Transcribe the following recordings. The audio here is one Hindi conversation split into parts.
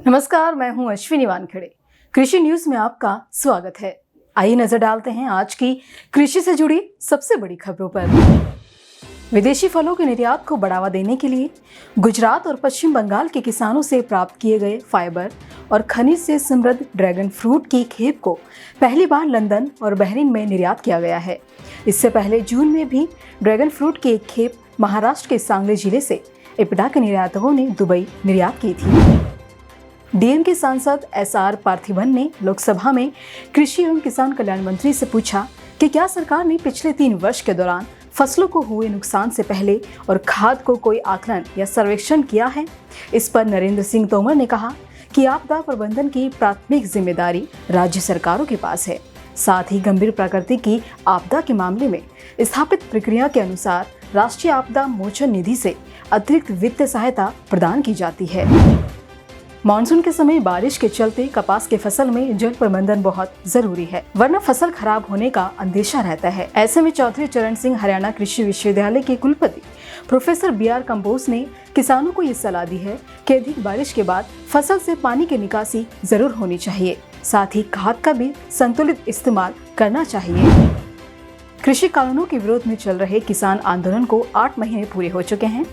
नमस्कार, मैं हूं अश्विनी वानखेड़े। कृषि न्यूज में आपका स्वागत है। आइए नजर डालते हैं आज की कृषि से जुड़ी सबसे बड़ी खबरों पर। विदेशी फलों के निर्यात को बढ़ावा देने के लिए गुजरात और पश्चिम बंगाल के किसानों से प्राप्त किए गए फाइबर और खनिज से समृद्ध ड्रैगन फ्रूट की खेप को पहली बार लंदन और बहरीन में निर्यात किया गया है। इससे पहले जून में भी ड्रैगन फ्रूट की एक खेप महाराष्ट्र के सांगली जिले से इपडा के निर्यातकों ने दुबई निर्यात की थी। डीएम के सांसद एसआर पार्थिबन ने लोकसभा में कृषि एवं किसान कल्याण मंत्री से पूछा कि क्या सरकार ने पिछले 3 वर्ष के दौरान फसलों को हुए नुकसान से पहले और खाद को कोई आकलन या सर्वेक्षण किया है। इस पर नरेंद्र सिंह तोमर ने कहा कि आपदा प्रबंधन की प्राथमिक जिम्मेदारी राज्य सरकारों के पास है। साथ ही गंभीर प्रकृति की आपदा के मामले में स्थापित प्रक्रिया के अनुसार राष्ट्रीय आपदा मोचन निधि से अतिरिक्त वित्तीय सहायता प्रदान की जाती है। मानसून के समय बारिश के चलते कपास के फसल में जल प्रबंधन बहुत जरूरी है, वरना फसल खराब होने का अंदेशा रहता है। ऐसे में चौधरी चरण सिंह हरियाणा कृषि विश्वविद्यालय के कुलपति प्रोफेसर BR कंबोज ने किसानों को ये सलाह दी है कि अधिक बारिश के बाद फसल से पानी की निकासी जरूर होनी चाहिए। साथ ही खाद का भी संतुलित इस्तेमाल करना चाहिए। कृषि कानूनों के विरोध में चल रहे किसान आंदोलन को 8 महीने पूरे हो चुके हैं।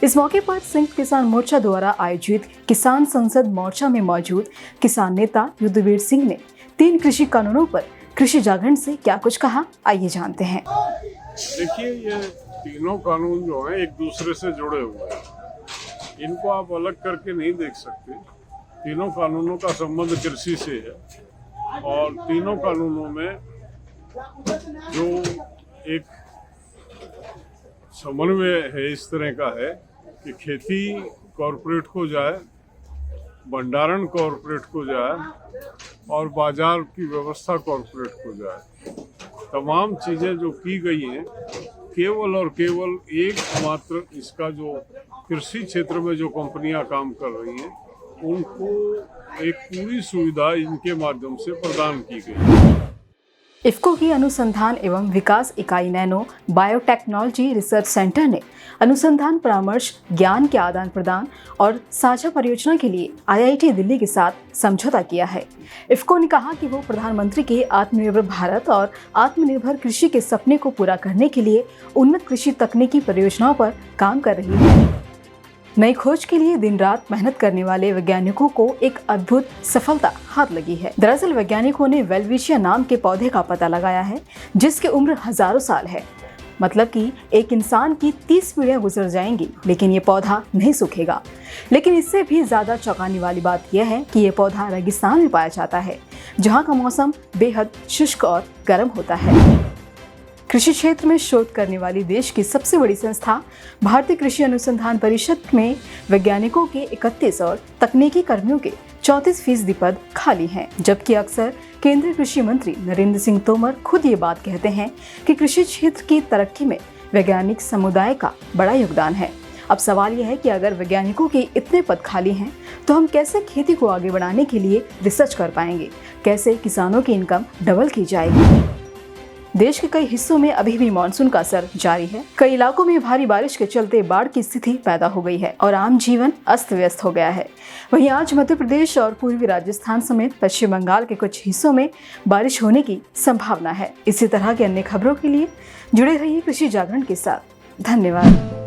इस मौके पर संयुक्त किसान मोर्चा द्वारा आयोजित किसान संसद मोर्चा में मौजूद किसान नेता युद्धवीर सिंह ने 3 कृषि कानूनों पर कृषि जागरण से क्या कुछ कहा, आइए जानते हैं। देखिए, ये तीनों कानून जो हैं एक दूसरे से जुड़े हुए हैं, इनको आप अलग करके नहीं देख सकते। तीनों कानूनों का संबंध कृषि से है और तीनों कानूनों में जो एक समन्वय है इस तरह का है कि खेती कॉरपोरेट को जाए, भंडारण कॉरपोरेट को जाए और बाजार की व्यवस्था कॉरपोरेट को जाए। तमाम चीज़ें जो की गई हैं केवल और केवल एकमात्र इसका जो कृषि क्षेत्र में जो कंपनियां काम कर रही हैं उनको एक पूरी सुविधा इनके माध्यम से प्रदान की गई है। इफ्को की अनुसंधान एवं विकास इकाई नैनो बायोटेक्नोलॉजी रिसर्च सेंटर ने अनुसंधान परामर्श, ज्ञान के आदान प्रदान और साझा परियोजना के लिए IIT दिल्ली के साथ समझौता किया है। इफ्को ने कहा कि वो प्रधानमंत्री के आत्मनिर्भर भारत और आत्मनिर्भर कृषि के सपने को पूरा करने के लिए उन्नत कृषि तकनीकी परियोजनाओं पर काम कर रही है। नई खोज के लिए दिन रात मेहनत करने वाले वैज्ञानिकों को एक अद्भुत सफलता हाथ लगी है। दरअसल वैज्ञानिकों ने वेलविशिया नाम के पौधे का पता लगाया है जिसकी उम्र हजारों साल है। मतलब कि एक इंसान की 30 पीढ़ियां गुजर जाएंगी लेकिन ये पौधा नहीं सूखेगा। लेकिन इससे भी ज्यादा चौंकाने वाली बात यह है कि ये पौधा रेगिस्तान में पाया जाता है जहाँ का मौसम बेहद शुष्क और गर्म होता है। कृषि क्षेत्र में शोध करने वाली देश की सबसे बड़ी संस्था भारतीय कृषि अनुसंधान परिषद में वैज्ञानिकों के 31 और तकनीकी कर्मियों के 34% पद खाली हैं। जबकि अक्सर केंद्रीय कृषि मंत्री नरेंद्र सिंह तोमर खुद ये बात कहते हैं कि कृषि क्षेत्र की तरक्की में वैज्ञानिक समुदाय का बड़ा योगदान है। अब सवाल यह है कि अगर वैज्ञानिकों के इतने पद खाली हैं तो हम कैसे खेती को आगे बढ़ाने के लिए रिसर्च कर पाएंगे, कैसे किसानों की इनकम डबल की जाएगी। देश के कई हिस्सों में अभी भी मानसून का असर जारी है। कई इलाकों में भारी बारिश के चलते बाढ़ की स्थिति पैदा हो गई है और आम जीवन अस्त व्यस्त हो गया है। वहीं आज मध्य प्रदेश और पूर्वी राजस्थान समेत पश्चिम बंगाल के कुछ हिस्सों में बारिश होने की संभावना है। इसी तरह की अन्य खबरों के लिए जुड़े रहिए कृषि जागरण के साथ। धन्यवाद।